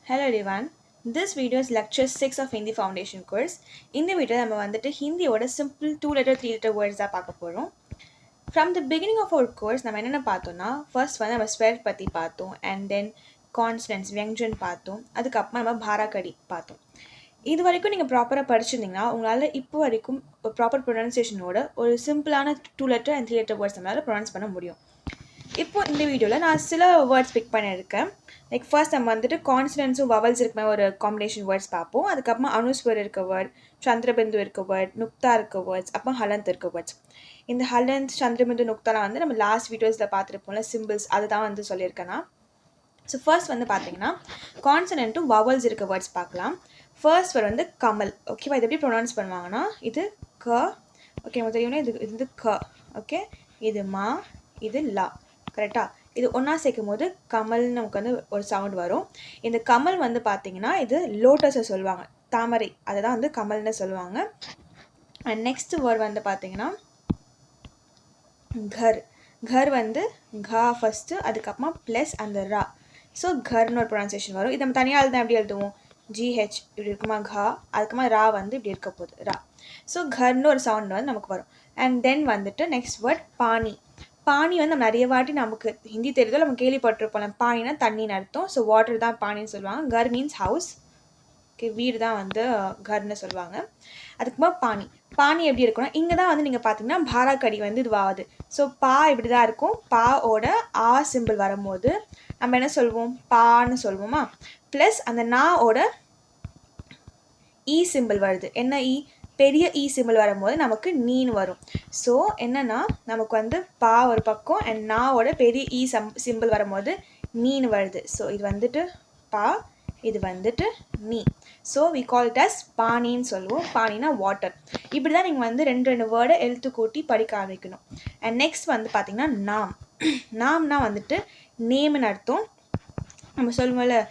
Hello everyone. This video is lecture 6 of Hindi Foundation course. இந்த video நம்ம வந்துட்டு ஹிந்தியோட simple 2 letter 3 letter words தான் பார்க்க போகிறோம். From the beginning of our course நம்ம என்னென்ன பார்த்தோம்னா ஃபர்ஸ்ட் வந்து நம்ம ஸ்வர் பற்றி பார்த்தோம் and then consonants வியஞ்சன் பார்த்தோம். அதுக்கப்புறமா நம்ம பாராக்கடி பார்த்தோம். இது வரைக்கும் நீங்கள் ப்ராப்பராக படிச்சிருந்தீங்கன்னா உங்களால் இப்போ வரைக்கும் ஒரு ப்ராப்பர் ப்ரொனன்சியேஷனோட ஒரு சிம்பிளான 2 letter and 3 letter words நம்மளால் ப்ரொனவுன்ஸ் பண்ண முடியும். இப்போ இந்த வீடியோவில் நான் சில வேர்ட்ஸ் பிக் பண்ணியிருக்கேன். லைக் ஃபர்ஸ்ட் நம்ம வந்துட்டு கான்சனன்ஸும் வவல்ஸ் இருக்கிற ஒரு காம்பினேஷன் வேர்ட்ஸ் பார்ப்போம். அதுக்கப்புறமா அனுஸ்வர் இருக்க வேர்ட், சந்திரபிந்து இருக்க வேர்ட், நுக்தா இருக்க வேர்ட்ஸ், அப்புறம் ஹலந்த் இருக்க வேர்ட்ஸ். இந்த ஹலந்த், சந்திரபிந்து, நுக்தாலாம் வந்து நம்ம லாஸ்ட் வீடியோஸில் பார்த்துருப்போம்ல சிம்பிள்ஸ், அதுதான் வந்து சொல்லியிருக்கேன் நான். ஸோ ஃபர்ஸ்ட் வந்து பார்த்தீங்கன்னா கான்சனன்ட்டும் வவல்ஸ் இருக்க வேர்ட்ஸ் பார்க்கலாம். ஃபர்ஸ்ட் வேர்ட் வந்து கமல். ஓகேவா, இது எப்படி ப்ரொனவுன்ஸ் பண்ணுவாங்கன்னா இது க. ஓகே, நமக்கு தெரியும்னா இது க. ஓகே, இது மா, இது லா. கரெக்டாக இது ஒன்றா சேர்க்கும் போது கமல்னு நமக்கு வந்து ஒரு சவுண்ட் வரும். இந்த கமல் வந்து பார்த்தீங்கன்னா இது லோட்டஸை சொல்லுவாங்க, தாமரை, அதை தான் வந்து கமல்னு சொல்லுவாங்க. அண்ட் நெக்ஸ்ட் வேர்ட் வந்து பார்த்தீங்கன்னா கர். கர் வந்து கா ஃபஸ்ட்டு, அதுக்கப்புறமா ப்ளஸ் அந்த ரா. ஸோ கர்னு ஒரு ப்ரொனன்சியேஷன் வரும். இது நம்ம தனியாக எழுதுனா எப்படி எழுதுவோம், ஜிஹெச் இப்படி இருக்குமா கா, அதுக்கப்புறமா ரா வந்து இப்படி இருக்க போகுது ரா. ஸோ கர்னு ஒரு சவுண்ட் வந்து நமக்கு வரும். அண்ட் தென் வந்துட்டு நெக்ஸ்ட் வேர்ட் பானி. பானி வந்து நம்ம நிறைய வாட்டி நமக்கு ஹிந்தி தெரியுதோ நம்ம கேள்விப்பட்டிருப்போம். பானினா தண்ணின்னு அர்த்தம். ஸோ வாட்டர் தான் பானின்னு சொல்லுவாங்க. கர் மீன்ஸ் ஹவுஸ். ஓகே, வீடு தான் வந்து கர்னு சொல்லுவாங்க. அதுக்குமா பானி. பானி எப்படி இருக்கும்னா இங்கே தான் வந்து நீங்கள் பார்த்தீங்கன்னா பாராக்கடி வந்து இதுவாகுது. ஸோ பா இப்படி தான் இருக்கும். பாவோட ஆ சிம்பிள் வரும்போது நம்ம என்ன சொல்வோம், பான்னு சொல்வோமா. ப்ளஸ் அந்த நாவோட இ சிம்பிள் வருது. என்ன இ, பெரிய இ சிம்பிள் வரும்போது நமக்கு நீன்னு வரும். ஸோ என்னன்னா நமக்கு வந்து பா ஒரு பக்கம் அண்ட் நாவோட பெரிய இ சிம்பிள் வரும்போது நீன்னு வருது. ஸோ இது வந்துட்டு பா, இது வந்துட்டு நீ. So we call it as பானின்னு சொல்லுவோம். பானினா வாட்டர். இப்படி தான் நீங்கள் வந்து ரெண்டு வேர்டை எழுத்து கூட்டி படிக்க ஆரம்பிக்கணும். அண்ட் நெக்ஸ்ட் வந்து பார்த்தீங்கன்னா நாம். நாம்னா வந்துட்டு நேம்னு அர்த்தம். நம்ம சொல்லுவோம்ல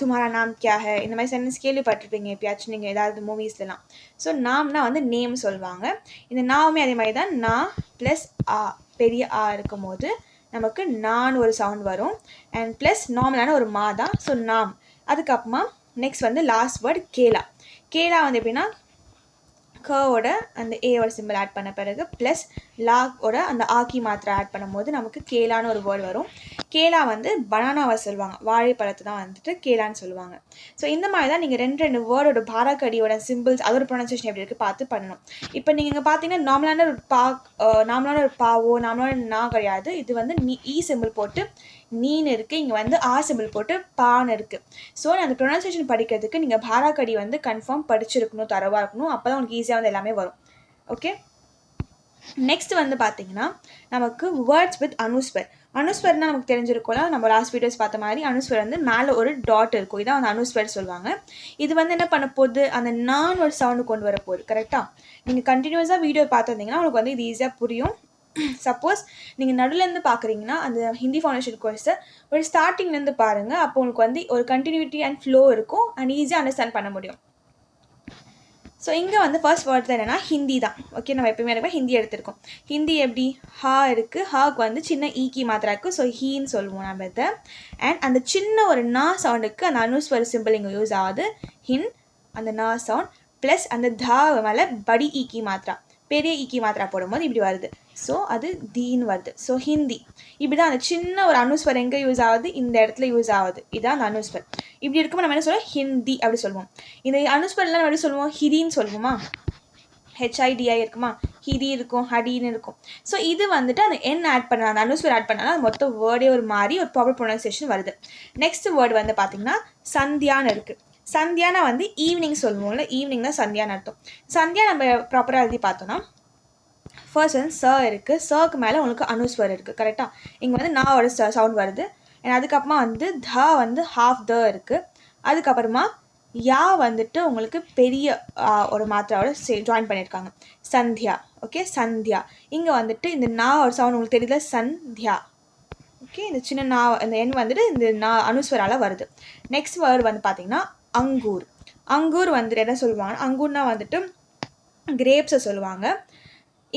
துமாரா நாம் கியா ஹே, இந்த மாதிரி சென்டென்ஸ் கேள்விப்பட்டிருப்பீங்க எப்பயாச்சும் நீங்கள் ஏதாவது மூவிஸ்லாம். ஸோ நாம்னா வந்து நேம் சொல்லுவாங்க. இந்த நாவுமே அதே மாதிரி தான், நா ப்ளஸ் ஆ, பெரிய ஆ இருக்கும் போது நமக்கு நான் ஒரு சவுண்ட் வரும். அண்ட் ப்ளஸ் நார்மலான ஒரு மா தான். ஸோ நாம். அதுக்கப்புறமா நெக்ஸ்ட் வந்து லாஸ்ட் வேர்ட் கேலா. கேலா வந்து எப்படின்னா கவோட அந்த ஏவோட சிம்பிள் ஆட் பண்ண பிறகு ப்ளஸ் லாவோட அந்த ஆக்கி மாத்திரை ஆட் பண்ணும்போது நமக்கு கேலான்னு ஒரு வேர்டு வரும். கேலா வந்து பனானாவை சொல்லுவாங்க, வாழைப்பழத்தை தான் வந்துட்டு கேலான்னு சொல்லுவாங்க. ஸோ இந்த மாதிரி தான் நீங்கள் ரெண்டு வேர்டோட பாராக்கடியோட சிம்பிள்ஸ் அதோட ப்ரொனன்சியேஷன் எப்படி இருக்குது பார்த்து பண்ணணும். இப்போ நீங்கள் இங்கே பார்த்தீங்கன்னா நார்மலான ஒரு பாவோ நார்மலான நா கிடையாது. இது வந்து இ சிம்பிள் போட்டு நீன்னு இருக்குது, இங்கே வந்து ஆ சிம்பிள் போட்டு பான்னு இருக்குது. ஸோ அந்த ப்ரொனன்சியேஷன் படிக்கிறதுக்கு நீங்கள் பாராக்கடி வந்து கன்ஃபார்ம் படிச்சிருக்கணும், தரவாக இருக்கணும். அப்போ தான் உங்களுக்கு ஈஸியாக வந்து எல்லாமே வரும். ஓகே, நெக்ஸ்ட் வந்து பார்த்தீங்கன்னா நமக்கு வேர்ட்ஸ் வித் அனுஸ்வர். அனுஸ்வர்னா நமக்கு தெரிஞ்சிருக்கோம்ல, நம்ம லாஸ்ட் வீடியோஸ் பார்த்த மாதிரி அனுஸ்வர் வந்து மேலே ஒரு டாட் இருக்கும். இதான் வந்து அனுஸ்வர் சொல்லுவாங்க. இது வந்து என்ன பண்ண போகுது, அந்த நான் ஒரு சவுண்டு கொண்டு வர போகுது. கரெக்டாக நீங்கள் கண்டினியூஸாக வீடியோ பார்த்துருந்தீங்கன்னா உங்களுக்கு வந்து இது ஈஸியாக புரியும். சப்போஸ் நீங்கள் நடுலேருந்து பார்க்குறீங்கன்னா அந்த ஹிந்தி ஃபவுண்டேஷன் கோர்ஸை ஒரு ஸ்டார்டிங்லேருந்து பாருங்கள். அப்போ உங்களுக்கு வந்து ஒரு கண்டினியூட்டி அண்ட் ஃப்ளோ இருக்கும் அண்ட் ஈஸியாக அண்டர்ஸ்டாண்ட் பண்ண முடியும். ஸோ இங்கே வந்து ஃபர்ஸ்ட் வேர்ட் தான் என்னென்னா ஹிந்தி தான். ஓகே, நம்ம எப்பயுமே இருப்போம் ஹிந்தி எடுத்திருக்கோம். ஹிந்தி எப்படி ஹா இருக்குது, ஹாக்கு வந்து சின்ன ஈக்கி மாத்திரா இருக்குது. ஸோ ஹீன்னு சொல்லுவோம் நம்ம இதை. அண்ட் அந்த சின்ன ஒரு நா சவுண்டுக்கு அந்த அனுஸ்வர் சிம்பிள் இங்கே யூஸ் ஆகுது, ஹின், அந்த நா சவுண்ட் ப்ளஸ் அந்த தா மேலே படி ஈக்கி மாத்திரா, பெரிய ஈக்கி மாத்திரா போடும்போது இப்படி வருது. ஸோ அது தீன்னு வருது. ஸோ ஹிந்தி. இப்படி தான் அந்த சின்ன ஒரு அனுஸ்வர் எங்கே யூஸ் ஆகுது, இந்த இடத்துல யூஸ் ஆகுது. இதுதான் அந்த அனுஸ்வர். இப்படி இருக்கும்போது நம்ம என்ன சொல்லுவோம், ஹிந்தி அப்படி சொல்லுவோம். இந்த அனுஸ்வர்லாம் நம்ம எப்படி சொல்லுவோம், ஹிதின்னு சொல்லுவோமா, ஹெச்ஐடிஐ இருக்குமா, ஹிதி இருக்கும், ஹடின்னு இருக்கும். ஸோ இது வந்துட்டு அந்த என் ஆட் பண்ண, அந்த அனுஸ்வர் ஆட் பண்ணால் அது மொத்த வேர்டே ஒரு மாதிரி ஒரு ப்ராப்பர் ப்ரொனன்சியேஷன் வருது. நெக்ஸ்ட் வேர்டு வந்து பார்த்தீங்கன்னா சந்தியான்னு இருக்குது. சந்தியானா வந்து ஈவினிங் சொல்லுவோம்ல, ஈவினிங் தான் சந்தியான்னு அர்த்தம். சந்தியா நம்ம ப்ராப்பராக எழுதி பார்த்தோன்னா ஃபர்ஸ்ட் வந்து ச இருக்குது, சக்கு மேலே உங்களுக்கு அனுஸ்வர் இருக்குது. கரெக்டாக இங்கே வந்து நாவோட சவுண்ட் வருது. அண்ட் அதுக்கப்புறமா வந்து த வந்து ஹாஃப் த இருக்குது. அதுக்கப்புறமா யா வந்துட்டு உங்களுக்கு பெரிய ஒரு மாத்திராவோட ஜாயின் பண்ணியிருக்காங்க, சந்தியா. ஓகே, சந்தியா. இங்கே வந்துட்டு இந்த நா ஒரு சவுண்ட் உங்களுக்கு தெரியல, சந்தியா. ஓகே, இந்த சின்ன நா, இந்த எண் வந்துட்டு இந்த நா அனுஸ்வரால் வருது. நெக்ஸ்ட் வேர்டு வந்து பார்த்தீங்கன்னா அங்கூர். அங்கூர் வந்துட்டு என்ன சொல்லுவாங்கன்னா, அங்கூர்னா வந்துட்டு கிரேப்ஸை சொல்லுவாங்க.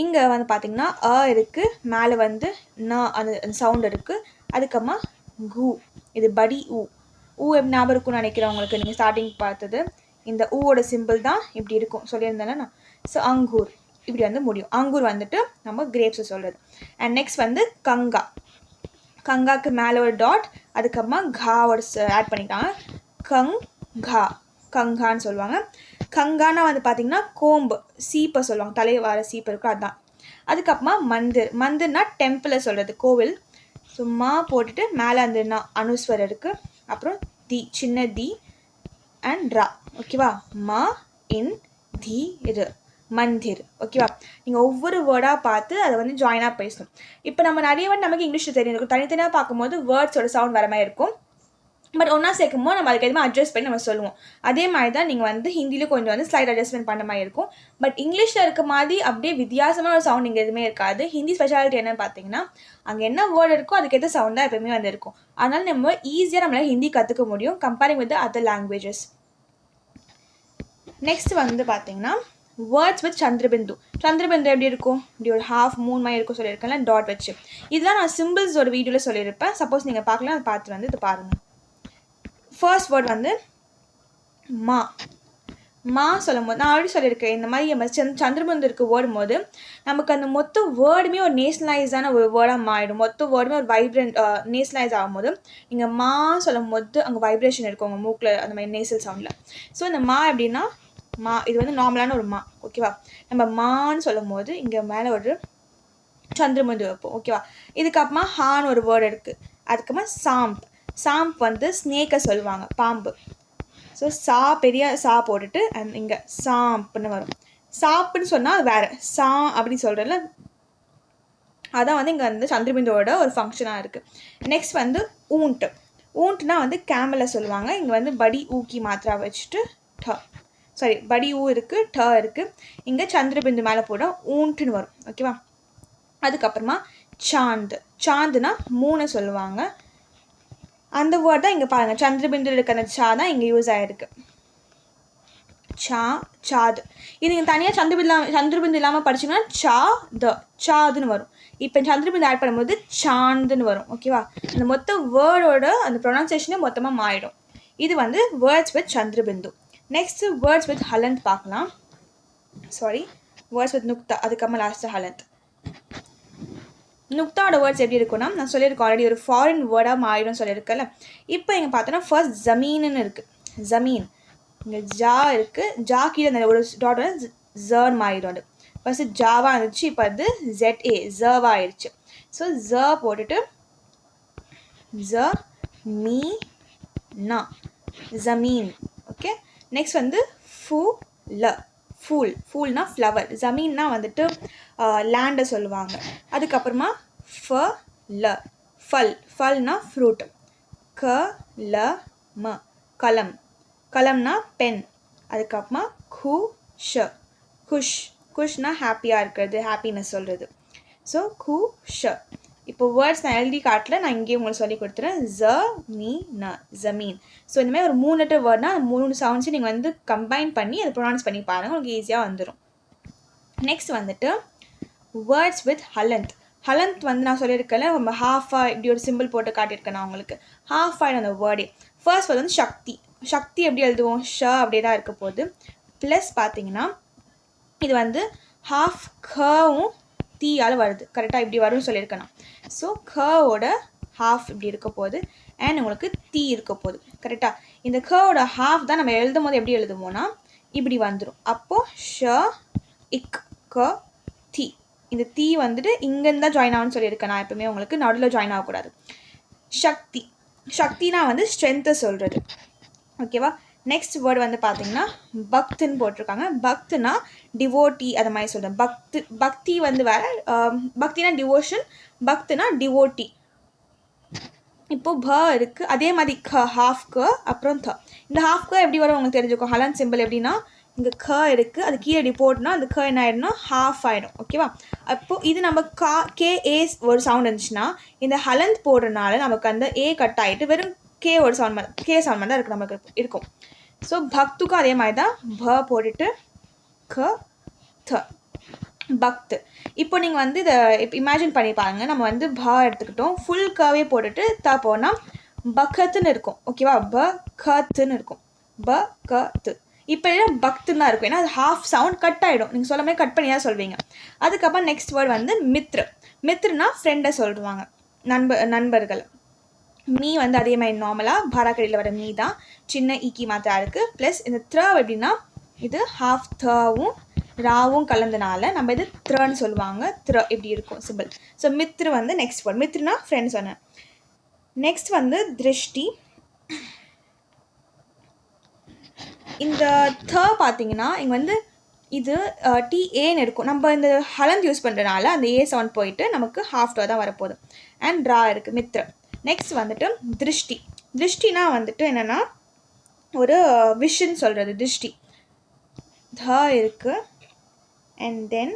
இங்கே வந்து பார்த்தீங்கன்னா அ இருக்குது, மேலே வந்து ந அந்த சவுண்ட் இருக்குது. அதுக்கப்புறமா கு, இது படி ஊ. ஊ எப்படி ஞாபகம் இருக்கும்னு நினைக்கிறேன் உங்களுக்கு. நீங்கள் ஸ்டார்டிங் பார்த்தது இந்த ஊவோட சிம்பிள் தான் இப்படி இருக்கும் சொல்லியிருந்தேன்னா. ஸோ அங்கூர் இப்படி வந்து முடியும். அங்கூர் வந்துட்டு நம்ம கிரேப்ஸை சொல்கிறது. அண்ட் நெக்ஸ்ட் வந்து கங்கா. கங்காக்கு மேலே ஒரு டாட், அதுக்கப்புறமா காவோட ஆட் பண்ணிட்டாங்க. கங்கா, கங்கான்னு சொல்லுவாங்க. கங்கானா வந்து பார்த்திங்கன்னா கோம்பு, சீப்பை சொல்லுவாங்க, தலையை வர சீப்பை இருக்கும் அதுதான். அதுக்கப்புறமா மந்திர். மந்திர்னா டெம்பிளை சொல்கிறது, கோவில். ஸோ மா போட்டுட்டு மேலே அந்த அனுஸ்வர் இருக்குது. அப்புறம் தி, சின்ன தி அண்ட் ரா. ஓகேவா? மா இன் தி ரு, மந்திர். ஓகேவா? நீங்கள் ஒவ்வொரு வேர்டாக பார்த்து அதை வந்து ஜாயினாக பேசணும். இப்போ நம்ம நிறைய வேர்ட் நமக்கு இங்கிலீஷில் தெரியும், தனித்தனியாக பார்க்கும்போது வேர்ட்ஸோட சவுண்ட் வர மாதிரி இருக்கும். பட் ஒன்றா சேர்க்கும்போது நம்ம அதுக்கு எதுவுமே அட்ஜஸ்ட் பண்ணி நம்ம சொல்லுவோம். அதே மாதிரி தான் நீங்கள் வந்து ஹிந்திலையும் கொஞ்சம் வந்து ஸ்லைட் அட்ஜஸ்ட்மெண்ட் பண்ண மாதிரி இருக்கும். பட் இங்கிலீஷில் இருக்க மாதிரி அப்படியே வித்தியாசமான ஒரு சவுண்ட் இங்கே எதுவுமே இருக்காது. ஹிந்தி ஸ்பெஷாலிட்டி என்னன்னு பார்த்தீங்கன்னா, அங்கே என்ன வேர்டு இருக்கோ அதுக்கேற்ற சவுண்ட் தான் எப்பவுமே வந்து இருக்கும். அதனால் நம்ம ஈஸியாக நம்மளால் ஹிந்தி கற்றுக்க முடியும் comparing with other languages. Next வந்து பார்த்தீங்கன்னா வேர்ட்ஸ் வித் சந்திரபிந்து. சந்திரபிந்து எப்படி இருக்கும்? இப்படி ஒரு ஹாஃப் மூணு மாதிரி இருக்கும் சொல்லியிருக்கேன்ல, டாட் வச்சு. இதெல்லாம் நான் சிம்பிள்ஸ் ஒரு வீடியோவில் சொல்லியிருப்பேன். சப்போஸ் நீங்கள் பார்க்கலாம், அதை பார்த்து வந்து இது பாருங்கள். ஃபர்ஸ்ட் வேர்ட் வந்து மா. மா சொல்லும் போது நான் ஆல்ரெடி சொல்லியிருக்கேன், இந்த மாதிரி நம்ம சந்திரபிந்து இருக்கு வேர்டும் போது நமக்கு அந்த மொத்த வேர்டுமே ஒரு நேஷனலைஸான ஒரு வேர்டாக மாறிடும். மொத்த வேர்டுமே ஒரு வைப்ரண்ட் நேஷனலைஸ் ஆகும்போது நீங்கள் மா சொல்லும் போது அங்கே வைப்ரேஷன் இருக்கும் உங்கள் மூக்கில், அந்த மாதிரி நேசல் சவுண்டில். ஸோ இந்த மா எப்படின்னா, மா இது வந்து நார்மலான ஒரு மா. ஓகேவா? நம்ம மான்னு சொல்லும் போது இங்கே மேலே ஒரு சந்திரபிந்து வைப்போம். ஓகேவா? இதுக்கப்புறமா ஹான்னு ஒரு வேர்டு இருக்குது. அதுக்கப்புறமா சாம்ப். சாம்ப் வந்து ஸ்னேக்கை சொல்லுவாங்க, பாம்பு. ஸோ சா பெரிய சா போட்டுட்டு அண்ட் இங்கே சாம்ப்னு வரும். சாப்புன்னு சொன்னால் அது வேறு, சா அப்படின்னு சொல்கிறதுல அதான் வந்து இங்கே வந்து சந்திரபிந்துவோட ஒரு ஃபங்க்ஷனாக இருக்குது. நெக்ஸ்ட் வந்து ஊண்ட்டு. ஊண்ட்டுனா வந்து கேமலில் சொல்லுவாங்க. இங்கே வந்து படி ஊக்கி மாத்திரா வச்சுட்டு படி ஊ இருக்குது, ட இருக்குது. இங்கே சந்திரபிந்து மேலே போட ஊண்ட்டுன்னு வரும். ஓகேவா? அதுக்கப்புறமா சாந்து. சாந்துனா மூணு சொல்லுவாங்க. அந்த வேர்ட் தான் இங்கே பாருங்கள், சந்திரபிந்து இருக்க அந்த சா தான் இங்கே யூஸ் ஆகிருக்கு. சா, சாது. இது நீங்கள் தனியாக சந்திரபிந்து இல்லாமல் படிச்சிங்கன்னா சா த, சாதுன்னு வரும். இப்போ சந்திரபிந்து ஆட் பண்ணும்போது சாந்துன்னு வரும். ஓகேவா? அந்த மொத்த வேர்டோட அந்த ப்ரொனன்சியேஷனே மொத்தமாக மாறிடும். இது வந்து words with Chandrabindu. Next words with halant பார்க்கலாம். வேர்ட்ஸ் வித் நுக்தா, அதுக்கப்புறமா லாஸ்ட்டு ஹலந்த். நுக்தாவோட வேர்ட்ஸ் எப்படி இருக்குன்னா, நான் சொல்லியிருக்கேன் ஆல்ரெடி, ஒரு ஃபாரின் வேர்டாக மாறிடும் சொல்லியிருக்கேன்ல. இப்போ இங்கே பார்த்தோன்னா ஃபர்ஸ்ட் ஜமீன்னு இருக்குது. ஜமீன் இங்கே ஜா இருக்குது. ஜா கீழே அந்த ஒரு டாட் வந்து ஜர்ன் மாறிடும். அது ஃபர்ஸ்ட்டு ஜாவாக இருந்துச்சு, இப்போ அது ZA ஜர்வாக ஆயிடுச்சு. ஸோ ஜ போட்டுட்டு ஜ மீ நா, ஜமீன். ஓகே? நெக்ஸ்ட் வந்து ஃபூல, ஃபூல். ஃபூல்னா ஃப்ளவர். ஜமீன்னா வந்துட்டு லேண்டை சொல்லுவாங்க. அதுக்கப்புறமா ஃபல, ஃபல். ஃபல்னா ஃப்ரூட். கலம, கலம். கலம்னா பென். அதுக்கப்புறமா குஷ, குஷ். குஷ்னா ஹாப்பியாக இருக்கிறது, ஹாப்பினஸ் சொல்கிறது. ஸோ குஷ. இப்போ வேர்ட்ஸ் நான் எழுதி காட்டல, நான் இங்கேயே உங்களுக்கு சொல்லி கொடுத்துறேன். ஜ மீ ந, ஜமீன். ஸோ இந்தமாதிரி ஒரு 3 லெட்டர் வேர்ட்னா 3 சவுண்ட்ஸை நீங்கள் வந்து கம்பைன் பண்ணி அதை ப்ரொனவுன்ஸ் பண்ணி பாருங்கள், உங்களுக்கு ஈஸியாக வந்துடும். நெக்ஸ்ட் வந்துட்டு வேர்ட்ஸ் வித் ஹலந்த். ஹலந்த் வந்து நான் சொல்லியிருக்கேன்ல, நம்ம ஹாஃபாக இப்படி ஒரு சிம்பிள் போட்டு காட்டியிருக்கேன் நான் உங்களுக்கு. ஹாஃப் ஆகிடும் அந்த வேர்டே. ஃபர்ஸ்ட் வேர்ட் வந்து சக்தி. சக்தி எப்படி எழுதுவோம்? ஷ அப்படியே தான் இருக்க போகுது. ப்ளஸ் பார்த்தீங்கன்னா இது வந்து ஹாஃப் கவும் தீயால் வருது. கரெக்டாக இப்படி வரும்னு சொல்லியிருக்கேன் நான். ஸோ கவோட ஹாஃப் இப்படி இருக்க போகுது அண்ட் உங்களுக்கு தீ இருக்க போகுது. கரெக்டாக இந்த கவோட ஹாஃப் தான் நம்ம எழுதும் போது எப்படி எழுதுவோம்னா இப்படி வந்துடும். அப்போது ஷ இக் க தீ. இந்த தீ வந்துட்டு இங்கேருந்து தான் ஜாயின் ஆகும்னு சொல்லியிருக்கேன் நான். எப்பவுமே உங்களுக்கு நடுவில் ஜாயின் ஆகக்கூடாது. சக்தி. சக்தினா வந்து ஸ்ட்ரென்த்தை சொல்கிறது. ஓகேவா? நெக்ஸ்ட் வேர்டு வந்து பார்த்தீங்கன்னா பக்துன்னு போட்டிருக்காங்க. பக்துனா டிவோட்டி, அதை மாதிரி சொல்கிறேன். பக்தி வந்து வேறு. பக்தினா டிவோஷன், பக்துனா டிவோட்டி. இப்போது ப இருக்குது, அதே மாதிரி க, ஹாஃப் க, அப்புறம் த. இந்த ஹாஃப் க எப்படி வரும் உங்களுக்கு தெரிஞ்சுக்கும். ஹலந்த் சிம்பிள் எப்படின்னா, இங்கே க இருக்குது, அது கீழே இப்படி போட்டோன்னா அந்த க என்ன ஆகிடும்னா ஹாஃப் ஆகிடும். ஓகேவா? அப்போது இது நம்ம KA ஒரு சவுண்ட் இருந்துச்சுன்னா இந்த ஹலந்த் போடுறதுனால நமக்கு அந்த ஏ கட் ஆகிட்டு வெறும் கே ஒரு சவுண்ட் மாதிரி, கே சவுண்ட் மாதிரி தான் இருக்குது நமக்கு இருக்கும். ஸோ பக்துக்கும் அதே மாதிரி தான். ப போட்டுட்டு க த, பக்து. இப்போ நீங்கள் வந்து இதை இப்போ இமேஜின் பண்ணி பாருங்க. நம்ம வந்து ப எடுத்துக்கிட்டோம், ஃபுல் கவே போட்டுட்டு த போனால் பக்கத்துன்னு இருக்கும். ஓகேவா? கத்துன்னு இருக்கும். கத்து. இப்போ எல்லாம் பக்துன்னு தான் இருக்கும். ஏன்னா அது ஹாஃப் சவுண்ட் கட் ஆகிடும். நீங்கள் சொல்ல மாதிரி கட் பண்ணி தான் சொல்வீங்க. அதுக்கப்புறம் நெக்ஸ்ட் வேர்டு வந்து மித்ரு. மித்ருனா ஃப்ரெண்டை சொல்லுவாங்க, நண்பர்கள். மீ வந்து அதே மாதிரி நார்மலாக பாராக்கடியில் வர மீ தான், சின்ன ஈக்கி மாத்திரா இருக்குது. ப்ளஸ் இந்த எப்படின்னா இது ஹாஃப் தவும் ராவும் கலந்தனால நம்ம இது த்ரன்னு சொல்லுவாங்க. இப்படி இருக்கும் சிம்பிள். ஸோ மித்ரு வந்து நெக்ஸ்ட் வேர்ட். மித்ருனா ஃப்ரெண்ட் சொன்னேன். நெக்ஸ்ட் வந்து திருஷ்டி. இந்த பார்த்தீங்கன்னா இங்கே வந்து இது டிஏன்னு இருக்கும். நம்ம இந்த ஹலந்து யூஸ் பண்ணுறதுனால அந்த ஏ சவுண்ட் போயிட்டு நமக்கு ஹாஃப் டோ தான் வரப்போகுது. அண்ட் ட்ரா இருக்குது மித்ரு. நெக்ஸ்ட் வந்துட்டு திருஷ்டி. திருஷ்டினா வந்துட்டு என்னென்னா ஒரு விஷன் சொல்கிறது. திருஷ்டி இருக்குது. அண்ட் தென்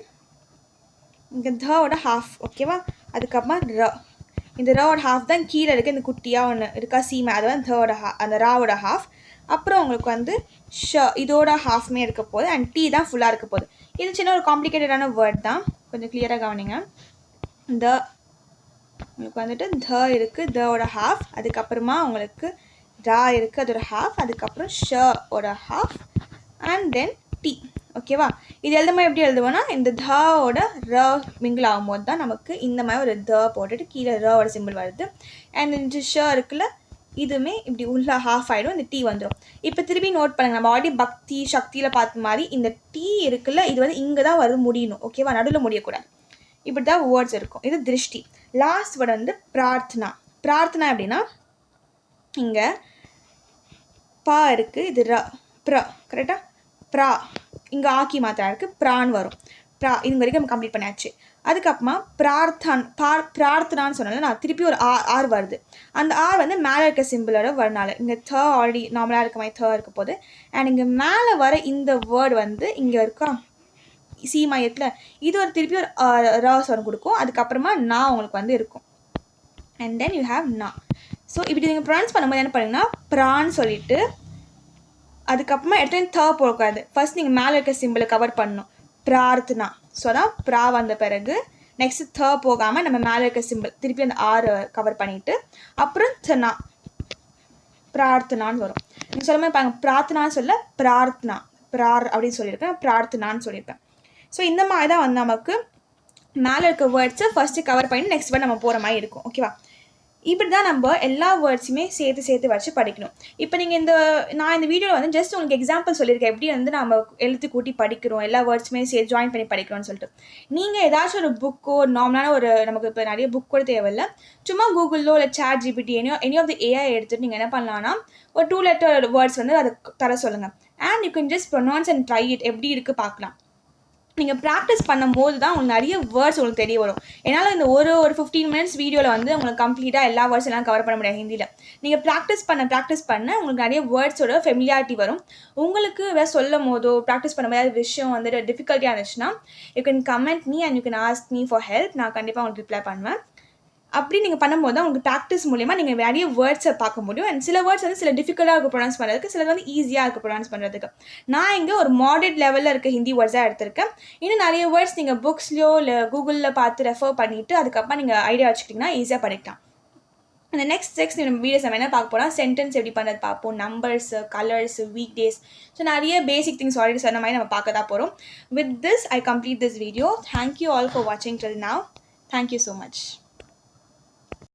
இங்கே தோட ஹாஃப். ஓகேவா? அதுக்கப்புறமா இந்த ராவோட ஹாஃப் தான் கீழே இருக்குது. இந்த குட்டியாக ஒன்று இருக்கா சீமை, அது வந்து தோட அந்த ராவோட ஹாஃப். அப்புறம் உங்களுக்கு வந்து இதோட ஹாஃப்மே இருக்க போகுது. அண்ட் டீ தான் ஃபுல்லாக இருக்க போகுது. இது சின்ன ஒரு காம்ப்ளிகேட்டடான வேர்ட் தான், கொஞ்சம் கிளியராக கவனிங்க. உங்களுக்கு வந்துட்டு இருக்குது, தோட ஹாஃப். அதுக்கப்புறமா உங்களுக்கு ரா இருக்குது, அதோட ஹாஃப். அதுக்கப்புறம் ஓட ஹாஃப். And then tea. ஓகேவா? இது எழுதுமா எப்படி எழுதுவோன்னா இந்த தாவோட மிங்கிள் ஆகும்போது தான் நமக்கு இந்த மாதிரி ஒரு போட்டுட்டு கீழே ஓட சிம்பிள் வருது. அண்ட் இந்த இருக்குல்ல, இதுவுமே இப்படி உள்ள ஹாஃப் ஆகிடும், இந்த டீ வந்துடும். இப்போ திருப்பி நோட் பண்ணுங்கள், நம்ம ஆல்ரெடி பக்தி சக்தியில் பார்த்த மாதிரி இந்த டீ இருக்குல்ல, இது வந்து இங்கே தான் வருது முடியணும். ஓகேவா? நடுவில் முடியக்கூடாது. இப்படி தான் வேர்ட்ஸ் இருக்கும். இது திருஷ்டி. லாஸ்ட் வேர்டு வந்து பிரார்த்தனா. பிரார்த்தனா அப்படின்னா இங்கே பா இருக்குது, இது கரெக்டாக ப்ரா. இங்கே ஆக்கி மாத்திரா இருக்குது, ப்ரான் வரும். இது வரைக்கும் நம்ம கம்ப்ளீட் பண்ணியாச்சு. அதுக்கப்புறமா பிரார்த்தனான்னு சொன்னால நான் திருப்பி ஒரு ஆர் வருது. அந்த ஆர் வந்து மேலே இருக்க சிம்பிளோட வரனால இங்கே ஆல்ரெடி நார்மலாக இருக்க மாதிரி இருக்க போகுது. அண்ட் இங்கே மேலே வர இந்த வேர்டு வந்து இங்கே இருக்கா சி மையத்தில், இது ஒரு திருப்பி ஒரு சவுண்ட் கொடுக்கும். அதுக்கப்புறமா நான் உங்களுக்கு வந்து இருக்கும். அண்ட் தென் யூ ஹாவ் நா. ஸோ இப்படி நீங்கள் ப்ரொனவுன்ஸ் பண்ணும்போது என்ன பண்ணுங்கன்னா ப்ரான்னு சொல்லிட்டு அதுக்கப்புறமா எடுத்து போகாது. ஃபர்ஸ்ட் நீங்கள் மேலே இருக்க சிம்பிளை கவர் பண்ணணும். பிரார்த்தனா. ஸோ அதான் ப்ரா வந்த பிறகு நெக்ஸ்ட் போகாமல் நம்ம மேலே இருக்க சிம்பிள் திருப்பி அந்த ஆறு கவர் பண்ணிவிட்டு அப்புறம் தனா பிரார்த்தனான்னு வரும். நீங்கள் சொல்ல மாதிரி பாருங்கள், பிரார்த்தனான்னு சொல்ல பிரார்த்தனா, அப்படின்னு சொல்லியிருக்கேன், பிரார்த்தனான்னு சொல்லியிருப்பேன். ஸோ இந்த மாதிரி தான் வந்து நமக்கு மேலே இருக்க வேர்ட்ஸை ஃபஸ்ட்டு கவர் பண்ணி நெக்ஸ்ட் வேர்ட் நம்ம போகிற மாதிரி இருக்கும். ஓகேவா? இப்படி தான் நம்ம எல்லா வேர்ட்ஸுமே சேர்த்து வச்சு படிக்கணும். இப்போ நீங்கள் நான் இந்த வீடியோவில் வந்து ஜஸ்ட் உங்களுக்கு எக்ஸாம்பிள் சொல்லியிருக்கேன், எப்படி வந்து நம்ம எழுத்து கூட்டி படிக்கிறோம், எல்லா வேர்ட்ஸுமே ஜாயின் பண்ணி படிக்கிறோம்னு சொல்லிட்டு. நீங்கள் ஏதாச்சும் ஒரு புக்கோ நார்மலான நமக்கு இப்போ நிறைய புக் கூட தேவையில்லை, சும்மா கூகுளிலோ இல்லை chat GPT any of the AI எடுத்துகிட்டு நீங்கள் என்ன பண்ணலான்னா ஒரு 2 லெட்டர் வேர்ட்ஸ் வந்து அதை தர சொல்லுங்கள். And you can just pronounce and try it, எப்படி இருக்குது பார்க்கலாம். நீங்கள் ப்ராக்டிஸ் பண்ணும்போது தான் உங்களுக்கு நிறைய வேர்ட்ஸ் உங்களுக்கு தெரிய வரும். என்னால் இந்த ஒரு 15 மினிட்ஸ் வீடியோவில் வந்து உங்களுக்கு கம்ப்ளீட்டாக எல்லா வேர்ட்ஸ் எல்லாம் கவர் பண்ண முடியாது ஹிந்தியில். நீங்கள் ப்ராக்டிஸ் பண்ண உங்களுக்கு நிறைய வேர்ட்ஸோட ஃபெமிலியாரிட்டி வரும். உங்களுக்கு வேறு சொல்லும் போதோ ப்ராக்டிஸ் பண்ண முடியாத விஷயம் வந்துட்டு டிஃபிகல்ட்டியாக இருந்துச்சுன்னா you can comment me and you can ask me for help. நான் கண்டிப்பாக உங்களுக்கு ரிப்ளை பண்ணுவேன். அப்படி நீங்கள் பண்ணும்போது தான் உங்களுக்கு ப்ராக்டிஸ் மூலிமா நீங்கள் நிறைய வேர்ட்ஸை பார்க்க முடியும். அண்ட் சில வேர்ட்ஸ் வந்து சில டிஃபிகல்ட்டாக இருக்கும் ப்ரொனவுன்ஸ் பண்ணுறதுக்கு, சில வந்து ஈஸியாக இருக்குது ப்ரொனவுன்ஸ் பண்ணுறதுக்கு. நான் இங்கே ஒரு மாடரேட் லெவலில் இருக்க ஹிந்தி வேர்ட்ஸாக எடுத்திருக்கேன். இன்னும் நிறைய வேர்ட்ஸ் நீங்கள் புக்ஸ்லையோ இல்லை கூகுளில் பார்த்து ரெஃபர் பண்ணிவிட்டு அதுக்கப்புறம் நீங்கள் ஐடியா வச்சுக்கிட்டிங்கன்னா ஈஸியாக படிக்கலாம். அந்த நெக்ஸ்ட் நம்ம வீடியோஸ் நம்ம என்ன பார்க்க போனால் சென்டென்ஸ் எப்படி பண்ணுறது பார்ப்போம், numbers, colours, week days. So நிறைய பேசிக் திங்ஸ் ஆல்ரெடி சொன்ன மாதிரி நம்ம பார்க்க தான் போகிறோம். With this I complete this video. Thank you all for வாட்சிங் till now. Thank you so much.